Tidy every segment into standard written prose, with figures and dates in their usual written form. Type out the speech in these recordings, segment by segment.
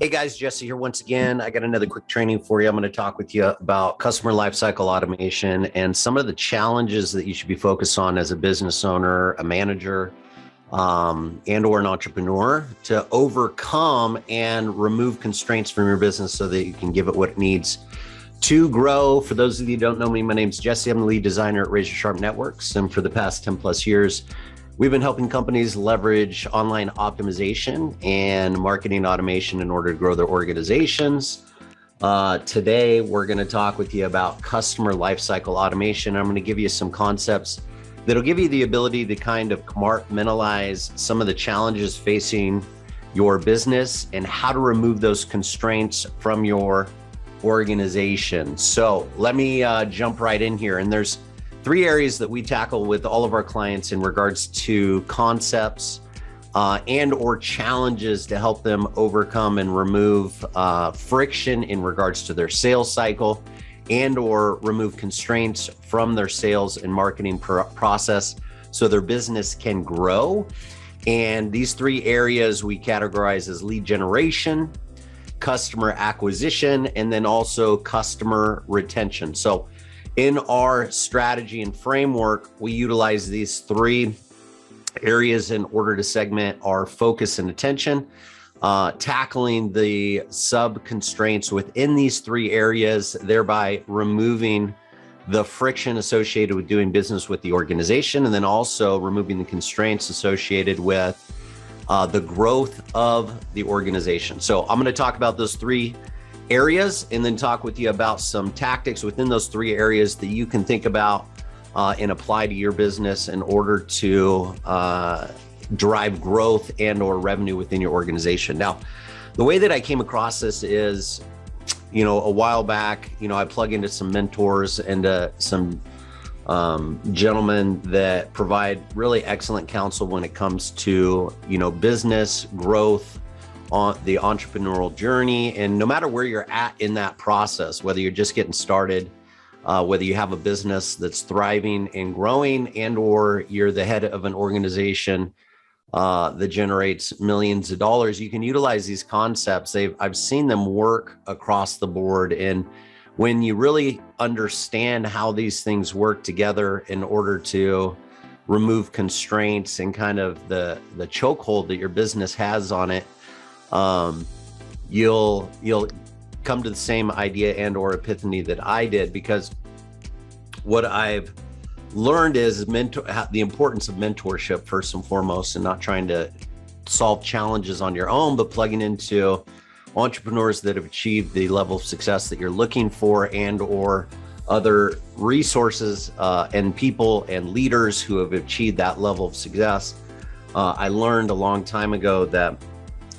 Hey guys, Jesse here once again. I got another quick training for you. I'm going to talk with you about customer lifecycle automation and some of the challenges that you should be focused on as a business owner, a manager, and or an entrepreneur to overcome and remove constraints from your business so that you can give it what it needs to grow. For those of you who don't know me, my name's Jesse. I'm the lead designer at Razor Sharp Networks. And for the past 10 plus years, we've been helping companies leverage online optimization and marketing automation in order to grow their organizations. Today, we're going to talk with you about customer lifecycle automation. I'm going to give you some concepts that'll give you the ability to kind of compartmentalize some of the challenges facing your business and how to remove those constraints from your organization. So let me jump right in here. And there's three areas that we tackle with all of our clients in regards to concepts and or challenges to help them overcome and remove friction in regards to their sales cycle and or remove constraints from their sales and marketing process so their business can grow. And these three areas we categorize as lead generation, customer acquisition, and then also customer retention. So in our strategy and framework, we utilize these three areas in order to segment our focus and attention, tackling the sub constraints within these three areas, thereby removing the friction associated with doing business with the organization, and then also removing the constraints associated with the growth of the organization. So I'm going to talk about those three areas and then talk with you about some tactics within those three areas that you can think about and apply to your business in order to drive growth and or revenue within your organization. Now, the way that I came across this is, a while back, I plug into some mentors and some gentlemen that provide really excellent counsel when it comes to, business growth, on the entrepreneurial journey. And no matter where you're at in that process, whether you're just getting started, whether you have a business that's thriving and growing, and or you're the head of an organization that generates millions of dollars, you can utilize these concepts. I've seen them work across the board. And when you really understand how these things work together in order to remove constraints and kind of the chokehold that your business has on it, you'll come to the same idea and or epiphany that I did, because what I've learned is the importance of mentorship first and foremost, and not trying to solve challenges on your own, but plugging into entrepreneurs that have achieved the level of success that you're looking for, and or other resources and people and leaders who have achieved that level of success. I learned a long time ago that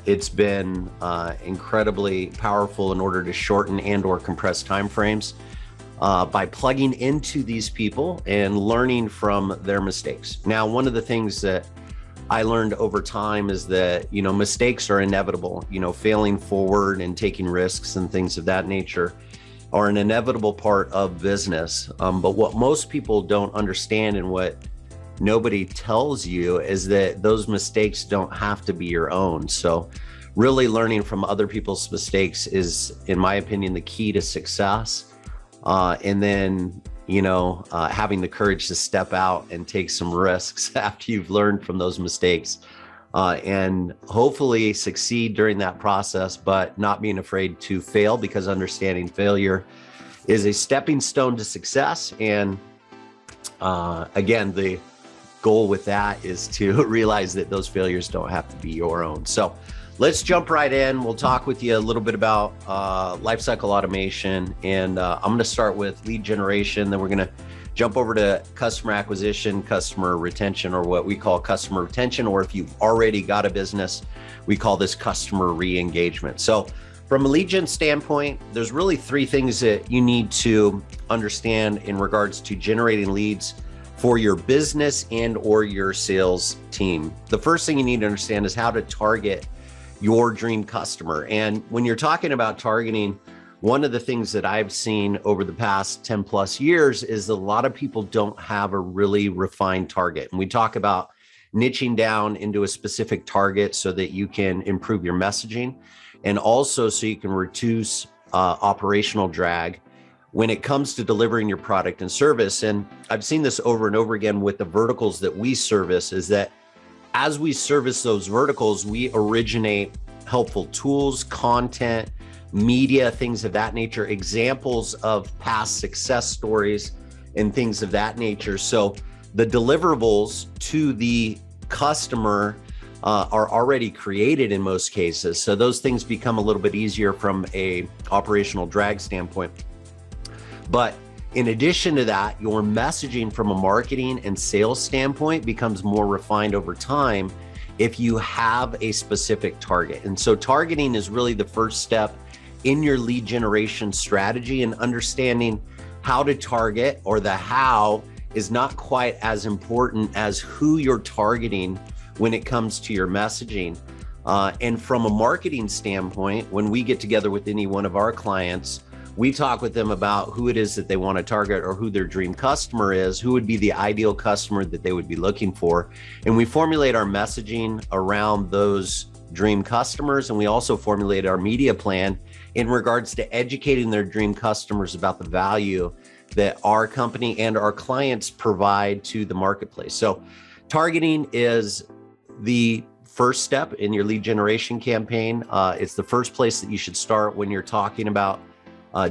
it's been incredibly powerful in order to shorten and or compress timeframes by plugging into these people and learning from their mistakes. Now, one of the things that I learned over time is that, mistakes are inevitable. Failing forward and taking risks and things of that nature are an inevitable part of business. But what most people don't understand, and what nobody tells you, is that those mistakes don't have to be your own. So really learning from other people's mistakes is, in my opinion, the key to success. And then, having the courage to step out and take some risks after you've learned from those mistakes, and hopefully succeed during that process, but not being afraid to fail, because understanding failure is a stepping stone to success. And again, the goal with that is to realize that those failures don't have to be your own. So let's jump right in. We'll talk with you a little bit about lifecycle automation, and I'm going to start with lead generation. Then we're going to jump over to customer acquisition, customer retention, or what we call customer retention, or if you've already got a business, we call this customer re-engagement. So from a lead gen standpoint, there's really three things that you need to understand in regards to generating leads for your business and or your sales team. The first thing you need to understand is how to target your dream customer. And when you're talking about targeting, one of the things that I've seen over the past 10 plus years is a lot of people don't have a really refined target. And we talk about niching down into a specific target so that you can improve your messaging, and also so you can reduce operational drag when it comes to delivering your product and service. And I've seen this over and over again with the verticals that we service, is that as we service those verticals, we originate helpful tools, content, media, things of that nature, examples of past success stories and things of that nature. So the deliverables to the customer are already created in most cases. So those things become a little bit easier from a operational drag standpoint. But in addition to that, your messaging from a marketing and sales standpoint becomes more refined over time if you have a specific target. And so targeting is really the first step in your lead generation strategy, and understanding how to target, or the how is not quite as important as who you're targeting when it comes to your messaging. And from a marketing standpoint, when we get together with any one of our clients, we talk with them about who it is that they want to target, or who their dream customer is, who would be the ideal customer that they would be looking for. And we formulate our messaging around those dream customers. And we also formulate our media plan in regards to educating their dream customers about the value that our company and our clients provide to the marketplace. So targeting is the first step in your lead generation campaign. It's the first place that you should start when you're talking about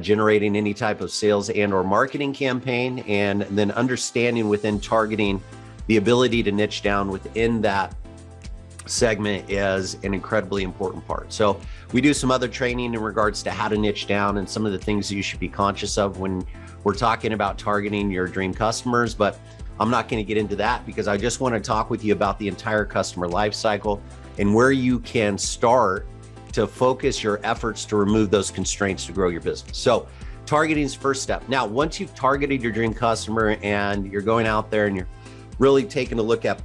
generating any type of sales and or marketing campaign. And then understanding within targeting, the ability to niche down within that segment is an incredibly important part. So we do some other training in regards to how to niche down and some of the things that you should be conscious of when we're talking about targeting your dream customers. But I'm not going to get into that, because I just want to talk with you about the entire customer life cycle and where you can start to focus your efforts to remove those constraints to grow your business. So targeting is first step. Now, once you've targeted your dream customer and you're going out there and you're really taking a look at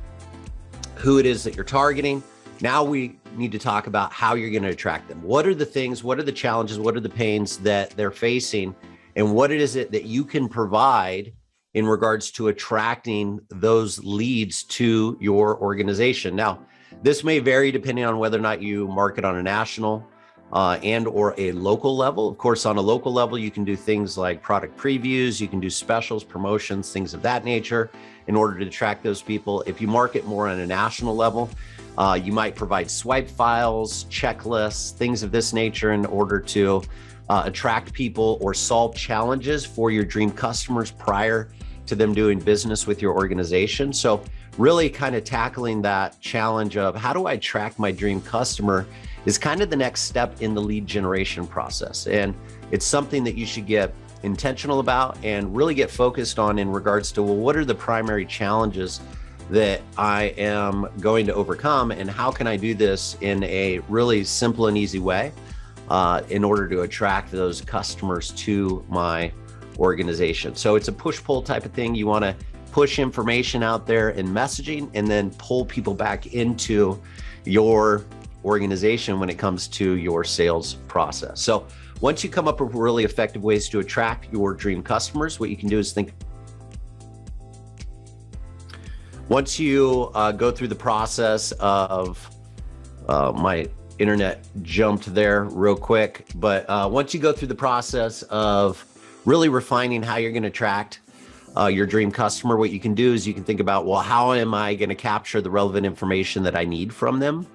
who it is that you're targeting, now we need to talk about how you're going to attract them. What are the things, what are the challenges, what are the pains that they're facing, and what is it that you can provide in regards to attracting those leads to your organization. Now, this may vary depending on whether or not you market on a national and or a local level. Of course, on a local level, you can do things like product previews, you can do specials, promotions, things of that nature in order to attract those people. If you market more on a national level, you might provide swipe files, checklists, things of this nature in order to attract people or solve challenges for your dream customers prior to them doing business with your organization. So really kind of tackling that challenge of how do I attract my dream customer is kind of the next step in the lead generation process. And it's something that you should get intentional about and really get focused on in regards to, well, what are the primary challenges that I am going to overcome, and how can I do this in a really simple and easy way in order to attract those customers to my organization. So it's a push-pull type of thing. You want to push information out there in messaging and then pull people back into your organization when it comes to your sales process. So once you come up with really effective ways to attract your dream customers, what you can do is think, once you go through the process of, my internet jumped there real quick, but once you go through the process of really refining how you're going to attract your dream customer, what you can do is you can think about, well, how am I going to capture the relevant information that I need from them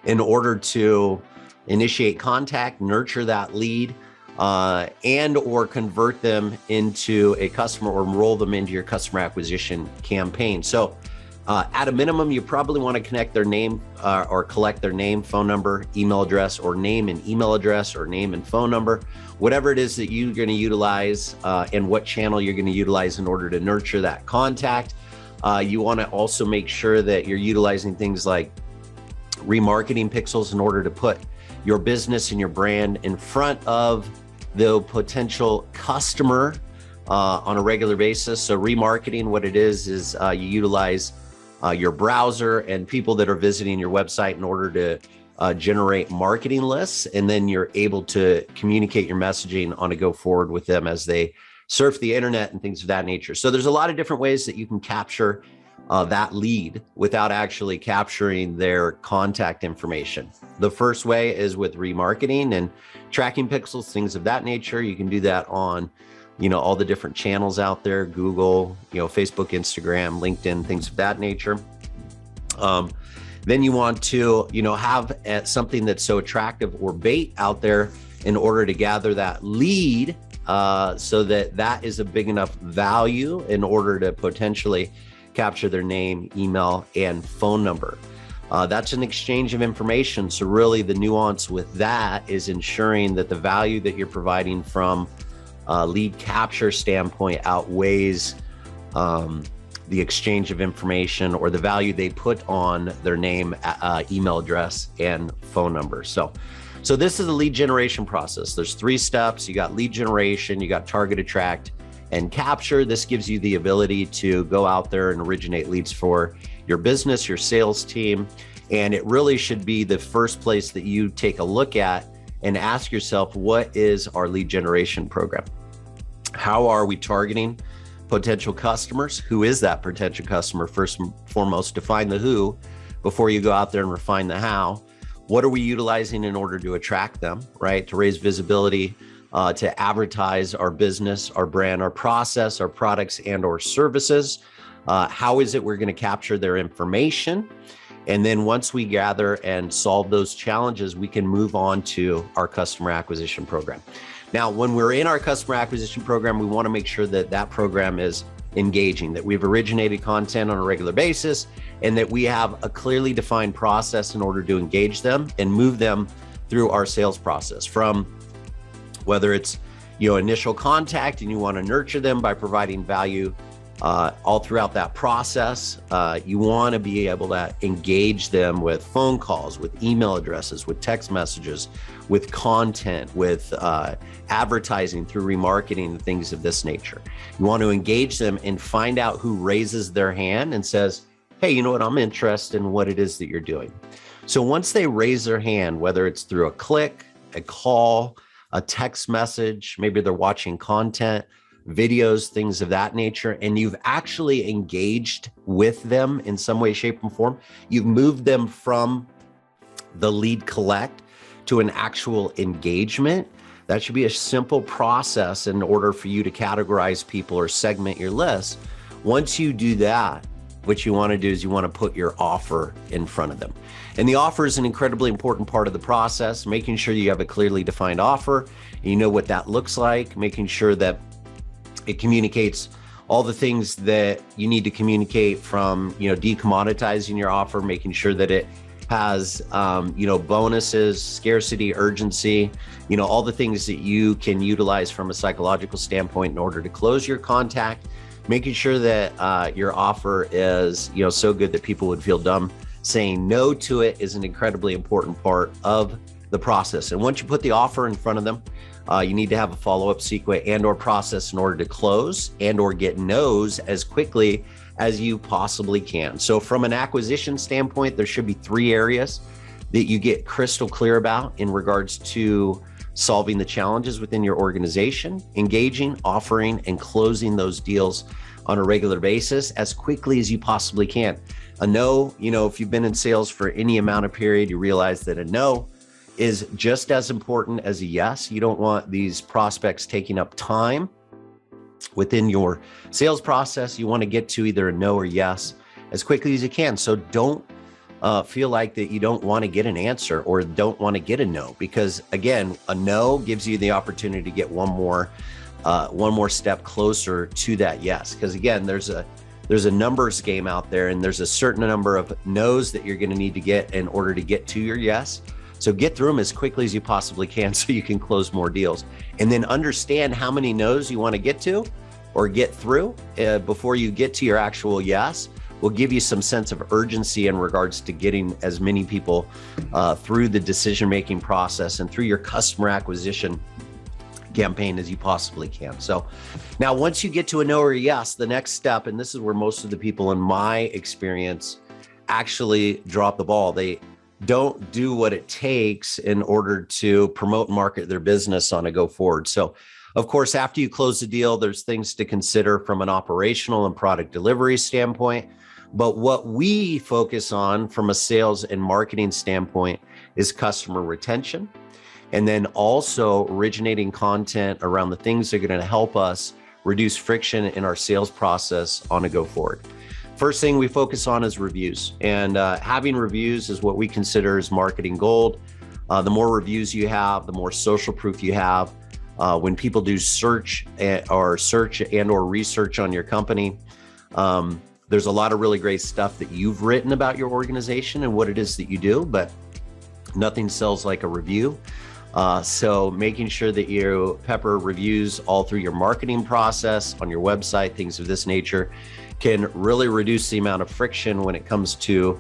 in order to initiate contact, nurture that lead, and or convert them into a customer or enroll them into your customer acquisition campaign. So at a minimum, you probably want to connect their name or collect their name, phone number, email address, or name and email address, or name and phone number, whatever it is that you're going to utilize and what channel you're going to utilize in order to nurture that contact. You want to also make sure that you're utilizing things like remarketing pixels in order to put your business and your brand in front of the potential customer on a regular basis. So remarketing, what it is you utilize your browser and people that are visiting your website in order to generate marketing lists, and then you're able to communicate your messaging on a go forward with them as they surf the internet and things of that nature. So there's a lot of different ways that you can capture that lead without actually capturing their contact information. The first way is with remarketing and tracking pixels, things of that nature. You can do that on, all the different channels out there, Google, Facebook, Instagram, LinkedIn, things of that nature. Then you want to, have something that's so attractive or bait out there in order to gather that lead, so that is a big enough value in order to potentially capture their name, email, and phone number. That's an exchange of information. So really the nuance with that is ensuring that the value that you're providing from a lead capture standpoint outweighs the exchange of information or the value they put on their name, email address, and phone number. So this is the lead generation process. There's 3 steps. You got lead generation, you got target, attract, and capture. This gives you the ability to go out there and originate leads for your business, your sales team. And it really should be the first place that you take a look at and ask yourself, what is our lead generation program? How are we targeting potential customers? Who is that potential customer? First and foremost, define the who before you go out there and refine the how. What are we utilizing in order to attract them, right? To raise visibility, to advertise our business, our brand, our process, our products, and or services. How is it we're going to capture their information? And then once we gather and solve those challenges, we can move on to our customer acquisition program. Now, when we're in our customer acquisition program, we want to make sure that that program is engaging, that we've originated content on a regular basis, and that we have a clearly defined process in order to engage them and move them through our sales process, from whether it's initial contact and you want to nurture them by providing value all throughout that process. You want to be able to engage them with phone calls, with email addresses, with text messages, with content, with advertising through remarketing and things of this nature. You want to engage them and find out who raises their hand and says, hey, you know what, I'm interested in what it is that you're doing. So once they raise their hand, whether it's through a click, a call, a text message, maybe they're watching content, videos, things of that nature, and you've actually engaged with them in some way, shape, and form, you've moved them from the lead collect to an actual engagement. That should be a simple process in order for you to categorize people or segment your list. Once you do that, what you want to do is you want to put your offer in front of them. And the offer is an incredibly important part of the process, making sure you have a clearly defined offer, and you know what that looks like, making sure that it communicates all the things that you need to communicate, from, decommoditizing your offer, making sure that it has, bonuses, scarcity, urgency, all the things that you can utilize from a psychological standpoint in order to close your contact, making sure that your offer is, so good that people would feel dumb saying no to it is an incredibly important part of the process. And once you put the offer in front of them, you need to have a follow-up sequence and or process in order to close and or get no's as quickly as you possibly can. So from an acquisition standpoint, there should be 3 areas that you get crystal clear about in regards to solving the challenges within your organization, engaging, offering, and closing those deals on a regular basis as quickly as you possibly can. A no, if you've been in sales for any amount of period, you realize that a no is just as important as a yes. You don't want these prospects taking up time within your sales process. You want to get to either a no or yes as quickly as you can. So don't feel like that you don't want to get an answer or don't want to get a no, because again, a no gives you the opportunity to get one more step closer to that yes. Because again, there's a numbers game out there, and there's a certain number of no's that you're going to need to get in order to get to your yes. So get through them as quickly as you possibly can so you can close more deals. And then understand how many no's you want to get to or get through before you get to your actual yes will give you some sense of urgency in regards to getting as many people through the decision-making process and through your customer acquisition campaign as you possibly can. So now once you get to a no or a yes, the next step, and this is where most of the people in my experience actually drop the ball. They don't do what it takes in order to promote and market their business on a go forward. So of course, after you close the deal, there's things to consider from an operational and product delivery standpoint. But what we focus on from a sales and marketing standpoint is customer retention, and then also originating content around the things that are going to help us reduce friction in our sales process on a go forward. First thing we focus on is reviews, and having reviews is what we consider as marketing gold. The more reviews you have, the more social proof you have. When people do search or research on your company, there's a lot of really great stuff that you've written about your organization and what it is that you do, but nothing sells like a review. So making sure that you pepper reviews all through your marketing process, on your website, things of this nature, can really reduce the amount of friction when it comes to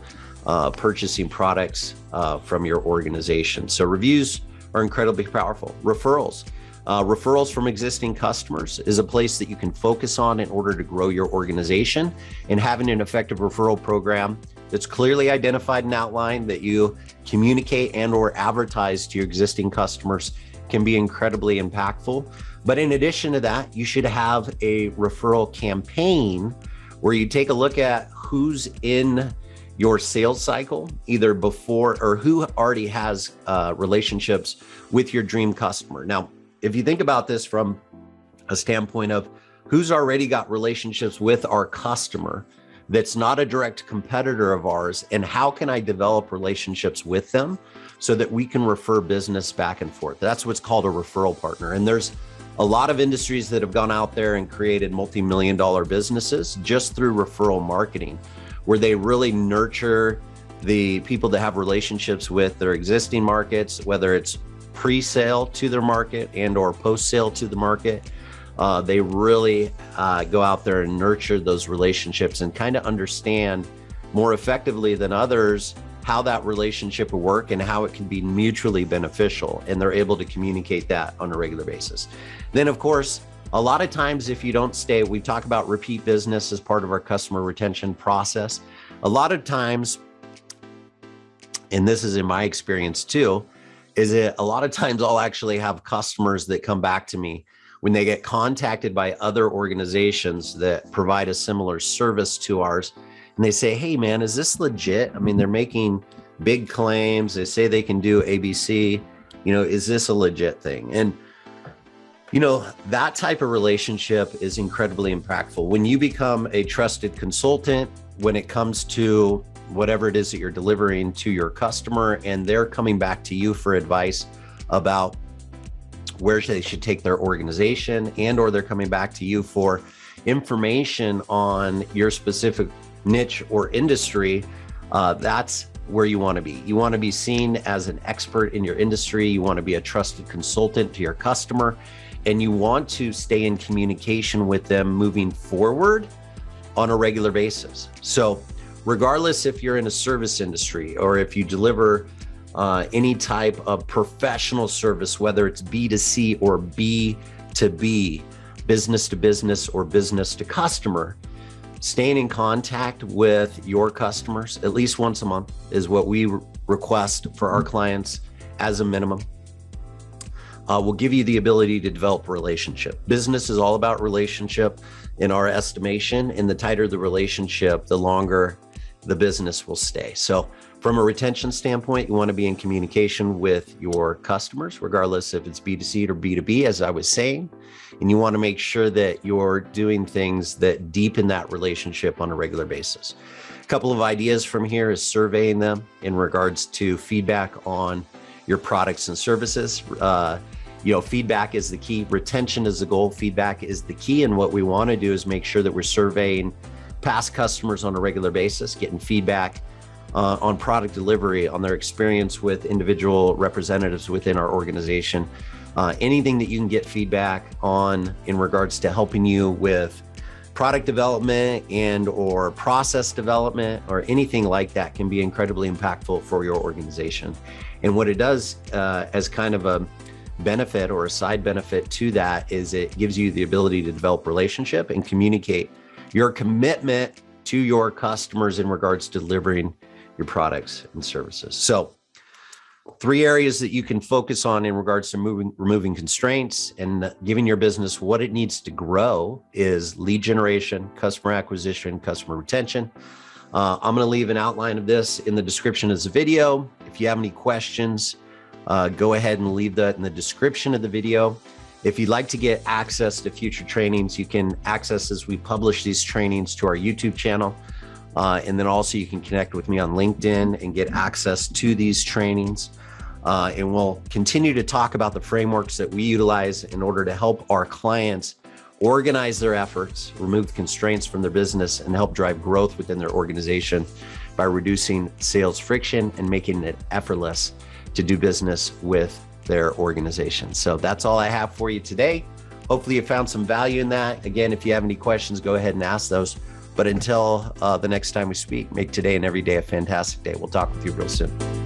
purchasing products from your organization. So reviews are incredibly powerful. Referrals. Referrals from existing customers is a place that you can focus on in order to grow your organization, and having an effective referral program that's clearly identified and outlined that you communicate and or advertise to your existing customers can be incredibly impactful. But in addition to that, you should have a referral campaign where you take a look at who's in your sales cycle, either before or who already has relationships with your dream customer. Now, if you think about this from a standpoint of who's already got relationships with our customer that's not a direct competitor of ours, and how can I develop relationships with them so that we can refer business back and forth? That's what's called a referral partner. And there's a lot of industries that have gone out there and created multi-million-dollar businesses just through referral marketing, where they really nurture the people that have relationships with their existing markets, whether it's pre-sale to their market and or post-sale to the market. They really go out there and nurture those relationships and kind of understand more effectively than others how that relationship will work and how it can be mutually beneficial. And they're able to communicate that on a regular basis. Then, of course, a lot of times if you don't stay, we talk about repeat business as part of our customer retention process. A lot of times, and this is in my experience too, is that a lot of times I'll actually have customers that come back to me when they get contacted by other organizations that provide a similar service to ours. And they say, hey man, is this legit? I mean, they're making big claims. They say they can do ABC, is this a legit thing? And that type of relationship is incredibly impactful. When you become a trusted consultant, when it comes to whatever it is that you're delivering to your customer, and they're coming back to you for advice about where they should take their organization, and or they're coming back to you for information on your specific niche or industry, that's where you want to be. You want to be seen as an expert in your industry. You want to be a trusted consultant to your customer, and you want to stay in communication with them moving forward on a regular basis. So regardless if you're in a service industry or if you deliver any type of professional service, whether it's B2C or B2B, business to business or business to customer, staying in contact with your customers at least once a month is what we request for our clients as a minimum. Will give you the ability to develop a relationship. Business is all about relationship in our estimation, and the tighter the relationship, the longer the business will stay. So from a retention standpoint, you want to be in communication with your customers, regardless if it's B2C or B2B, as I was saying, and you want to make sure that you're doing things that deepen that relationship on a regular basis. A couple of ideas from here is surveying them in regards to feedback on your products and services. Feedback is the key. Retention is the goal. Feedback is the key. And what we want to do is make sure that we're surveying past customers on a regular basis, getting feedback on product delivery, on their experience with individual representatives within our organization. Anything that you can get feedback on in regards to helping you with product development and or process development or anything like that can be incredibly impactful for your organization. And what it does as kind of a benefit or a side benefit to that is it gives you the ability to develop relationship and communicate your commitment to your customers in regards to delivering your products and services. So 3 areas that you can focus on in regards to removing constraints and giving your business what it needs to grow is lead generation, customer acquisition, customer retention. I'm going to leave an outline of this in the description of the video. If you have any questions, go ahead and leave that in the description of the video. If you'd like to get access to future trainings, you can access as we publish these trainings to our YouTube channel. And then also you can connect with me on LinkedIn and get access to these trainings. And we'll continue to talk about the frameworks that we utilize in order to help our clients organize their efforts, remove constraints from their business, and help drive growth within their organization by reducing sales friction and making it effortless to do business with their organization. So that's all I have for you today. Hopefully you found some value in that. Again, if you have any questions, go ahead and ask those. But until the next time we speak, make today and every day a fantastic day. We'll talk with you real soon.